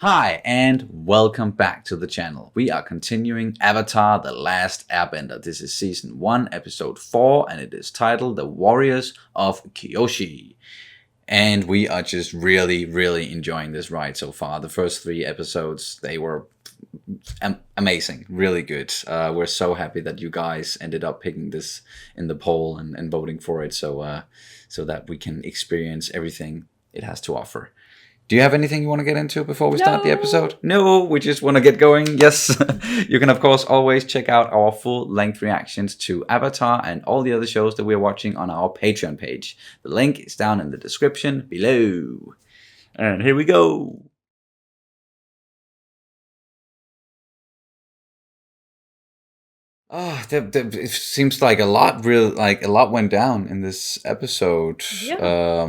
Hi, and welcome back to the channel. We are continuing Avatar: The Last Airbender. This is Season 1, Episode 4, and it is titled The Warriors of Kyoshi. And we are just really enjoying this ride so far. The first 3 episodes, they were amazing, really good. We're so happy that you guys ended up picking this in the poll and voting for it so that we can experience everything it has to offer. Do you have anything you want to get into before we start the episode? No, we just want to get going. Yes. You can, of course, always check out our full-length reactions to Avatar and all the other shows that we're watching on our Patreon page. The link is down in the description below. And here we go. It seems like a lot went down in this episode. Yeah.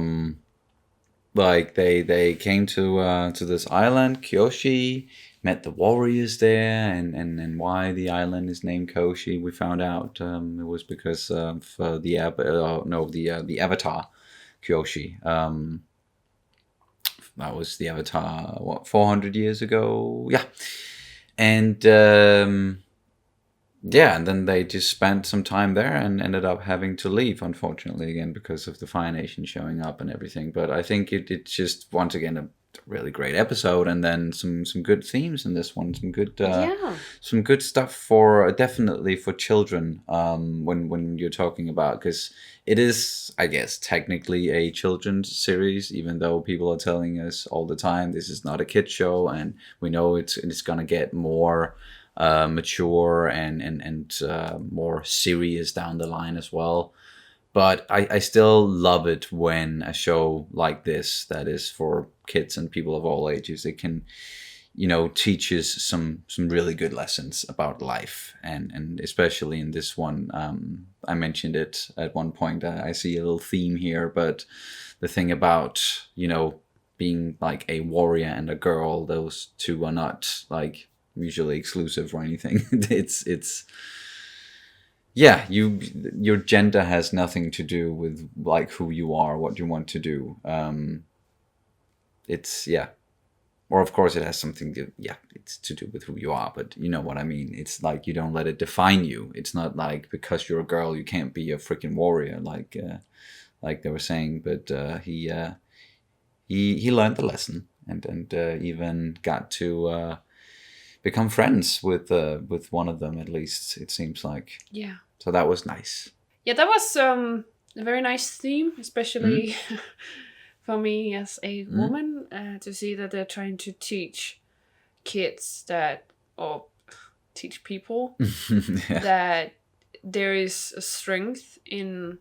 Like they came to this island, Kyoshi, met the warriors there, and why the island is named Kyoshi. We found out it was because of the Avatar Kyoshi. That was the Avatar 400 years ago. Yeah, and yeah, and then they just spent some time there and ended up having to leave, unfortunately, again, because of the Fire Nation showing up and everything. But I think it's just, once again, a really great episode, and then some good themes in this one, some good stuff for definitely for children when you're talking about, because it is, I guess, technically a children's series, even though people are telling us all the time this is not a kid show, and we know it's gonna get more mature and more serious down the line as well. But I still love it when a show like this that is for kids and people of all ages, it can, teaches some really good lessons about life, and especially in this one, I mentioned it at one point. I see a little theme here, but the thing about being like a warrior and a girl, those two are not like mutually exclusive or anything. it's yeah, your gender has nothing to do with like who you are, what you want to do. It's yeah, or of course it has something to it's to do with who you are, but you know what I mean. It's like you don't let it define you. It's not like because you're a girl you can't be a freaking warrior, like they were saying. But he learned the lesson and even got to become friends with one of them, at least it seems like. Yeah. So that was nice. Yeah, that was a very nice theme, especially for me as a woman, to see that they're trying to teach kids or teach people that there is a strength in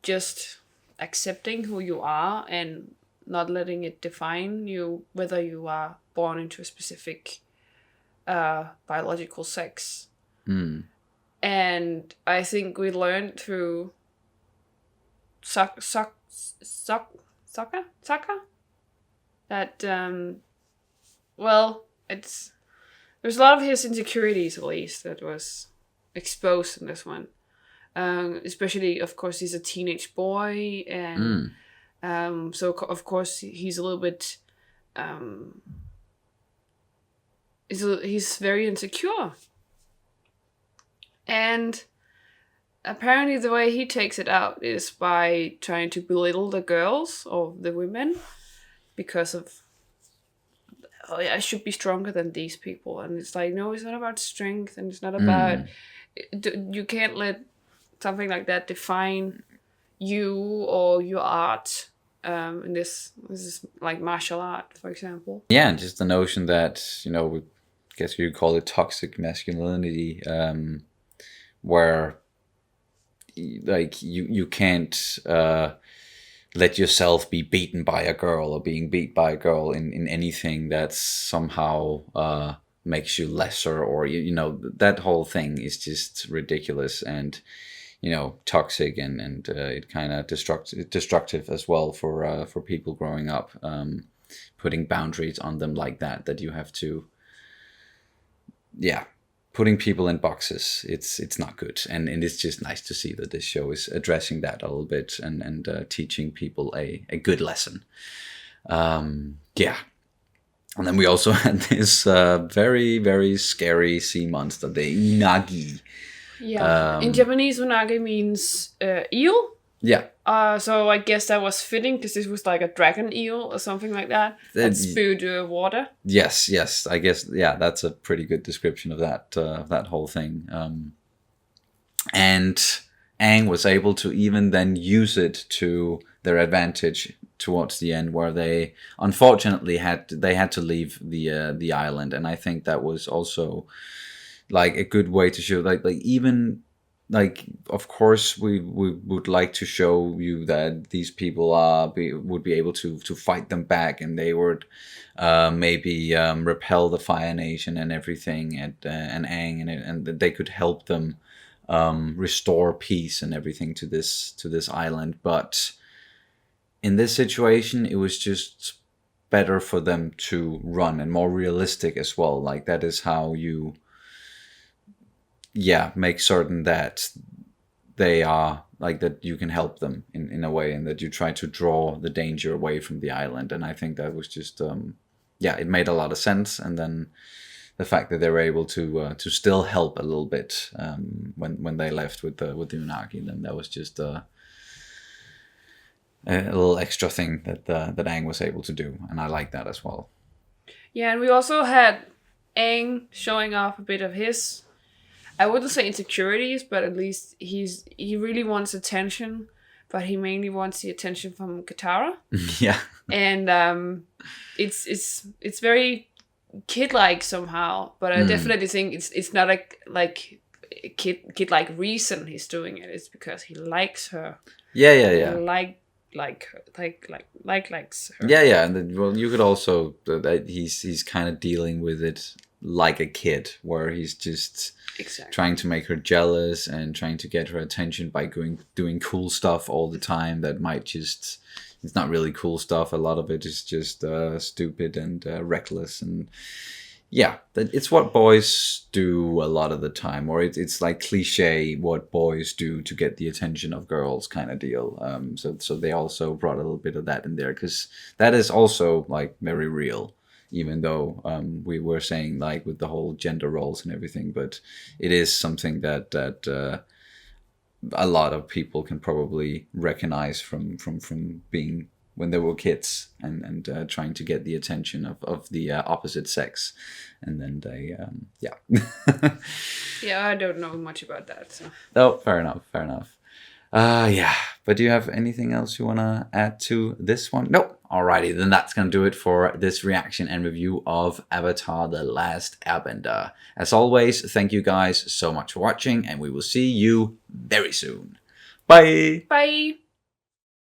just accepting who you are and not letting it define you, whether you are born into a specific biological sex. And I think we learned through Sokka that it's there's a lot of his insecurities, at least, that was exposed in this one. Especially, of course, he's a teenage boy, and so of course he's a little bit he's very insecure. And apparently the way he takes it out is by trying to belittle the girls or the women because of, oh yeah, I should be stronger than these people. And it's like, no, it's not about strength, and it's not about, you can't let something like that define you or your art. And this is like martial art, for example. Yeah, and just the notion that, I guess you call it toxic masculinity, where like you can't let yourself be beaten by a girl or being beat by a girl in anything that somehow makes you lesser, or that whole thing is just ridiculous and toxic, and it kind of destructive as well for people growing up, putting boundaries on them like that you have to, putting people in boxes. It's not good, and it's just nice to see that this show is addressing that a little bit and teaching people a good lesson. Yeah. And then we also had this very, very scary sea monster, the Unagi. Yeah. In Japanese, unagi means eel. Yeah. So I guess that was fitting because this was like a dragon eel or something like that spewed water. Yes, yes. I guess, yeah, that's a pretty good description of that whole thing. And Aang was able to even then use it to their advantage towards the end, where they unfortunately had to leave the island, and I think that was also like a good way to show like even like of course we would like to show you that these people would be able to fight them back, and they would maybe repel the Fire Nation and everything, and Aang, and that they could help them restore peace and everything to this island. But in this situation, it was just better for them to run, and more realistic as well. Like that is how you make certain that they are like that you can help them in a way, and that you try to draw the danger away from the island. And I think that was just it made a lot of sense. And then the fact that they were able to still help a little bit when they left with the Unagi, then that was just a little extra thing that Aang was able to do, and I like that as well. Yeah, and we also had Aang showing off a bit of his, I wouldn't say insecurities, but at least he really wants attention, but he mainly wants the attention from Katara. Yeah. And it's very kid-like somehow, but I definitely think it's not like kid like reason he's doing it. It's because he likes her. Yeah. Likes her. Yeah. And then, well, you could also that he's kind of dealing with it like a kid, where he's just trying to make her jealous and trying to get her attention by doing cool stuff all the time that might just, it's not really cool stuff. A lot of it is just stupid and reckless, and it's what boys do a lot of the time, or it's like cliche what boys do to get the attention of girls kind of deal. So they also brought a little bit of that in there, because that is also like very real, even though we were saying like with the whole gender roles and everything, but it is something that a lot of people can probably recognize from being when they were kids and trying to get the attention of the opposite sex, and then they Yeah, I don't know much about that. So. Oh, fair enough. But do you have anything else you want to add to this one? Nope. Alrighty, then that's going to do it for this reaction and review of Avatar: The Last Airbender. As always, thank you guys so much for watching, and we will see you very soon. Bye! Bye!